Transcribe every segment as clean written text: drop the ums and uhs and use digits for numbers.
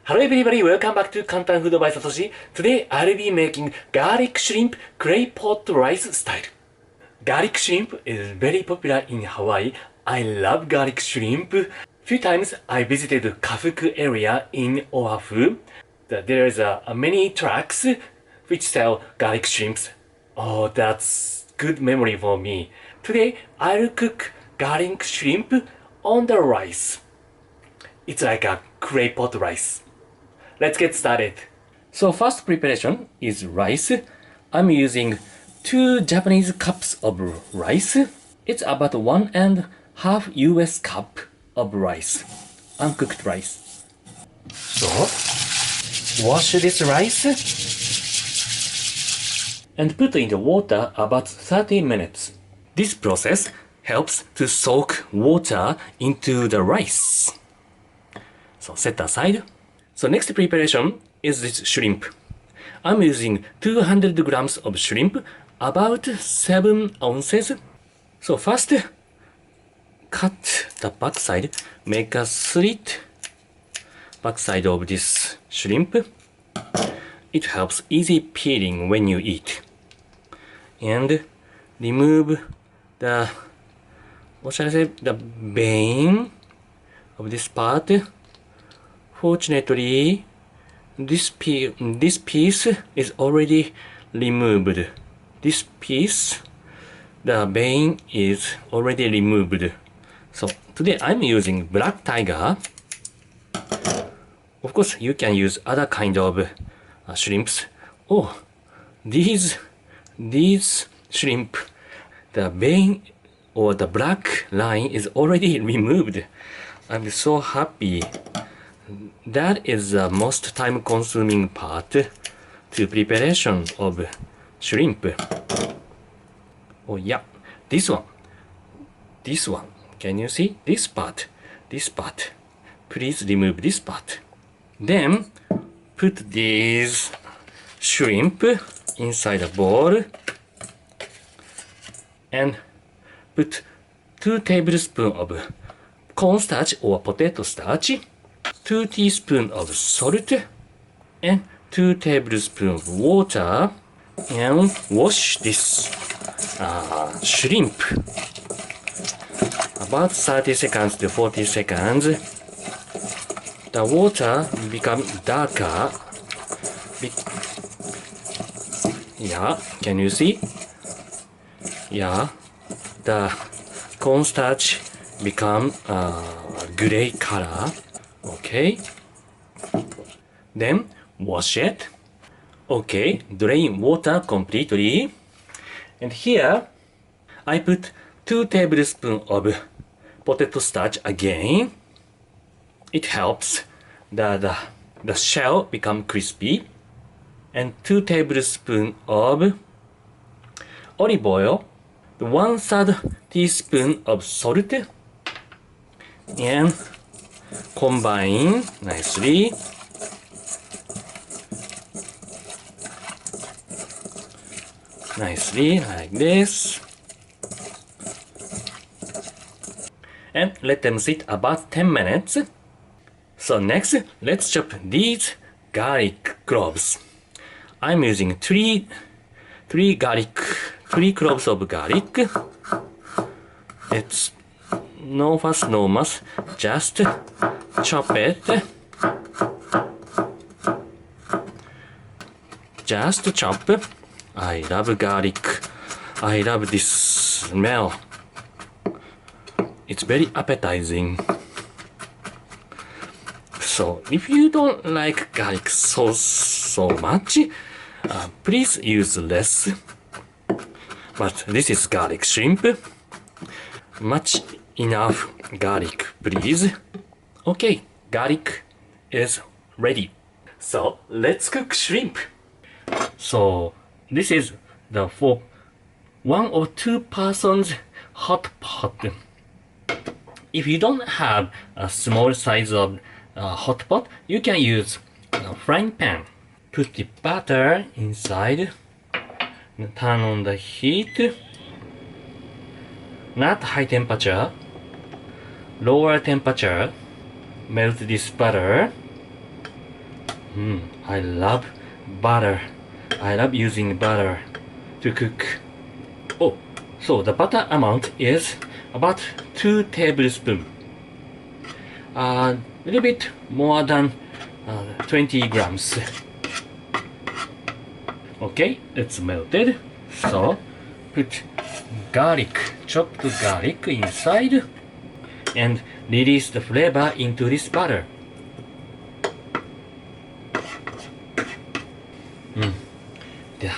Hello everybody, welcome back to KantanFood by Satoshi. Today I'll be making garlic shrimp clay pot rice style. Garlic shrimp is very popular in Hawaii. I love garlic shrimp. Few times I visited Kafuku area in Oahu. There is many trucks which sell garlic shrimps. Oh, that's good memory for me. Today I'll cook garlic shrimp on the rice. It's like a clay pot rice. Let's get started. So first preparation is rice. I'm using 2 Japanese cups of rice. It's about 1.5 US cup of rice, uncooked rice. So wash this rice and put in the water about 30 minutes. This process helps to soak water into the rice. So set aside. So next preparation is this shrimp. I'm using 200 grams of shrimp, about 7 ounces. So first, cut the backside, make a slit backside of this shrimp. It helps easy peeling when you eat. And remove the, the vein of this part. Fortunately, this piece is already removed. This piece, the vein is already removed. So today I'm using black tiger. Of course, you can use other kind of shrimps. Oh, these shrimp, the vein or the black line is already removed. I'm so happy. That is the most time-consuming part to preparation of shrimp. Oh yeah, this one. Can you see this part? Please remove this part. Then put these shrimp inside a bowl and put 2 tablespoons of cornstarch or potato starch, 2 teaspoons of salt, and 2 tablespoons of water, and wash this shrimp about 30 seconds to 40 seconds. The water become darker. Yeah, can you see? Yeah, the cornstarch become gray color. Okay, then wash it. Okay, drain water completely. And here I put 2 tablespoons of potato starch again. It helps the shell become crispy. And 2 tablespoons of olive oil, 1/3 teaspoon of salt, and combine nicely. Like this. And let them sit about 10 minutes. So next, let's chop these garlic cloves. I'm using 3 cloves of garlic. It's no fuss, no muss. Just chop it. Just chop. I love garlic. I love this smell. It's very appetizing. So if you don't like garlic so much, please use less. But this is garlic shrimp. Much enough garlic, please. Okay, garlic is ready. So let's cook shrimp. So this is the for 1 or 2 persons hot pot. If you don't have a small size of hot pot, you can use a frying pan. Put the butter inside. Turn on the heat. Not high temperature. Lower temperature. Melt this butter. I love butter. I love using butter to cook. Oh, so the butter amount is about 2 tablespoons. A little bit more than 20 grams. Okay, it's melted. So put garlic, chopped garlic inside and release the flavor into this butter. The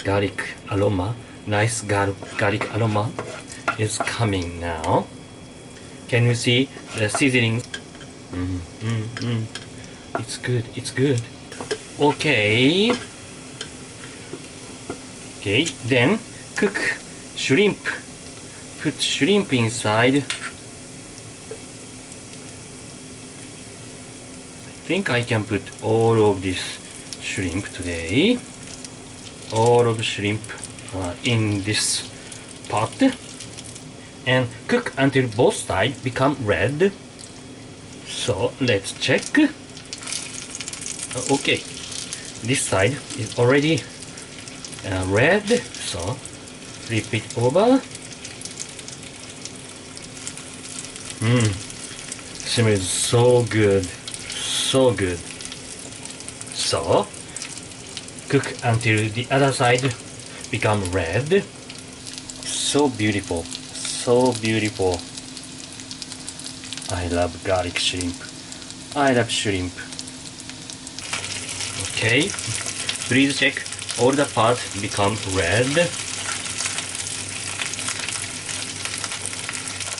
garlic aroma, nice garlic aroma is coming now. Can you see the seasoning? It's good, it's good. Okay. Okay, then cook shrimp. Put shrimp inside. I think I can put all of this shrimp today. All of the shrimp in this pot. And cook until both sides become red. So let's check. Okay, this side is already red, so flip it over. Smells so good, so good. So cook until the other side become red. So beautiful, so beautiful. I love garlic shrimp. I love shrimp. Okay, please check all the parts become red.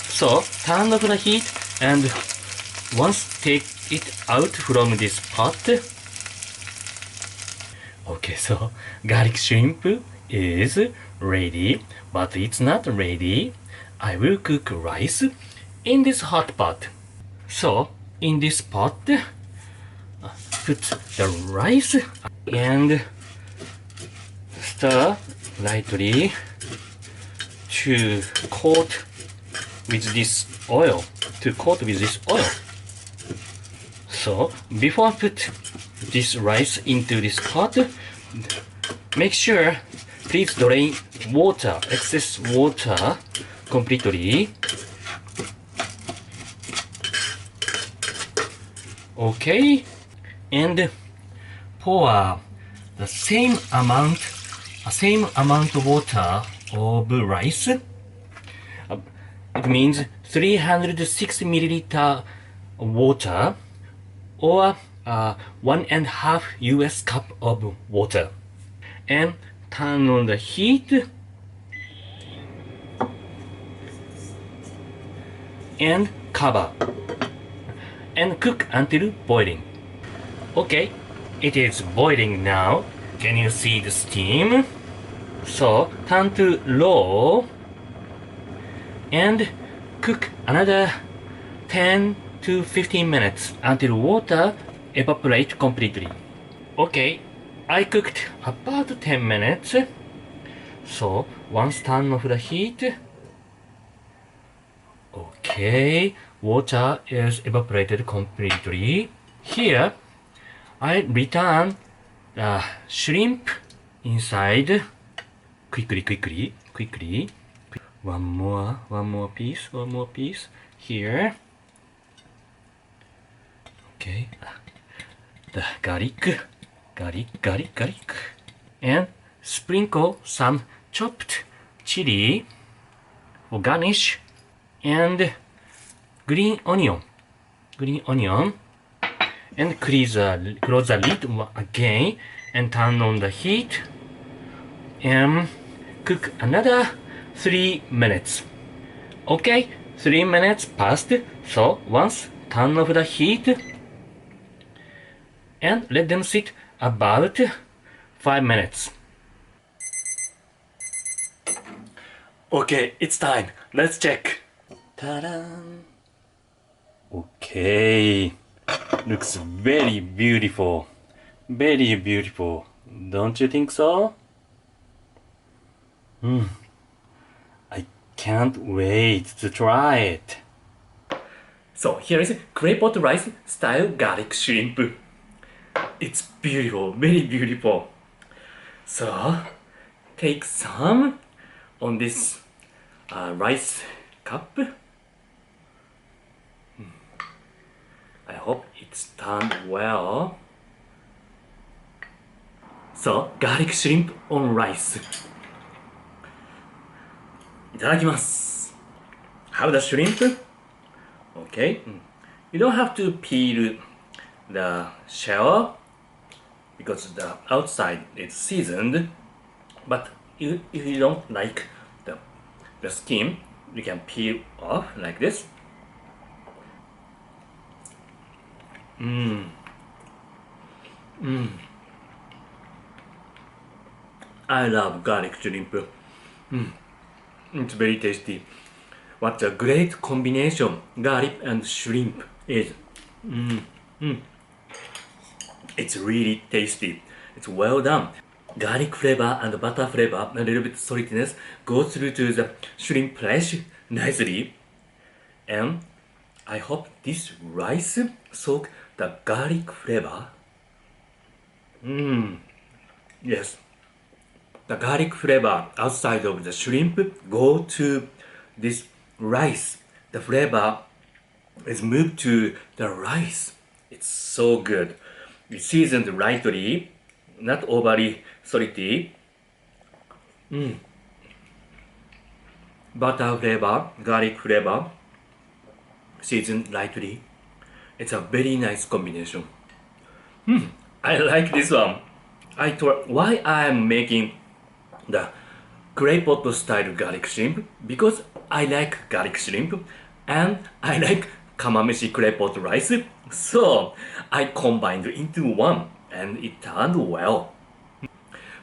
So turn off the heat and once take it out from this pot. Okay, so garlic shrimp is ready, but it's not ready. I will cook rice in this hot pot. So in this pot, put the rice and stir lightly to coat with this oil. So before put this rice into this pot, make sure please drain water, excess water completely. Okay, and pour the same amount of water of rice. It means 360 milliliter water or 1.5 US cup of water, and turn on the heat and cover and cook until boiling. Okay, it is boiling now. Can you see the steam? So turn to low and cook another 10 to 15 minutes until water evaporate completely. Okay, I cooked about 10 minutes. So once turn off the heat. Okay, water is evaporated completely. Here, I return the shrimp inside. Quickly. One more piece here. Okay, the garlic, and sprinkle some chopped chili for garnish, and green onion, and close the lid again and turn on the heat and cook another 3 minutes. Okay, 3 minutes passed, so once turn off the heat and let them sit about 5 minutes. Okay, it's time. Let's check. Ta-da! Okay, looks very beautiful. Very beautiful. Don't you think so? I can't wait to try it. So here is clay pot rice style garlic shrimp. It's beautiful, very beautiful. So, take some on this rice cup. I hope it's done well. So, garlic shrimp on rice. いただきます。Have the shrimp. Okay. You don't have to peel the shell because the outside is seasoned. But if you don't like the skin, you can peel off like this. I love garlic shrimp. It's very tasty. What a great combination garlic and shrimp is. It's really tasty. It's well done. Garlic flavor and butter flavor, a little bit saltiness, goes through to the shrimp flesh nicely. And I hope this rice soak the garlic flavor. Yes. The garlic flavor outside of the shrimp go to this rice. The flavor is moved to the rice. It's so good. It's seasoned lightly, not overly salty. Butter flavor, garlic flavor, seasoned lightly. It's a very nice combination. I like this one. I thought why I am making the clay pot style garlic shrimp, because I like garlic shrimp and I like kamameshi clay pot rice, so I combined into one and it turned well.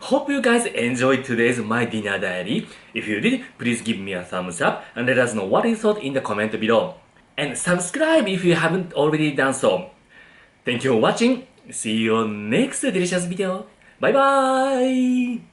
Hope you guys enjoyed today's My Dinner Diary. If you did, please give me a thumbs up and let us know what you thought in the comment below. And subscribe if you haven't already done so. Thank you for watching. See you on next delicious video. Bye bye!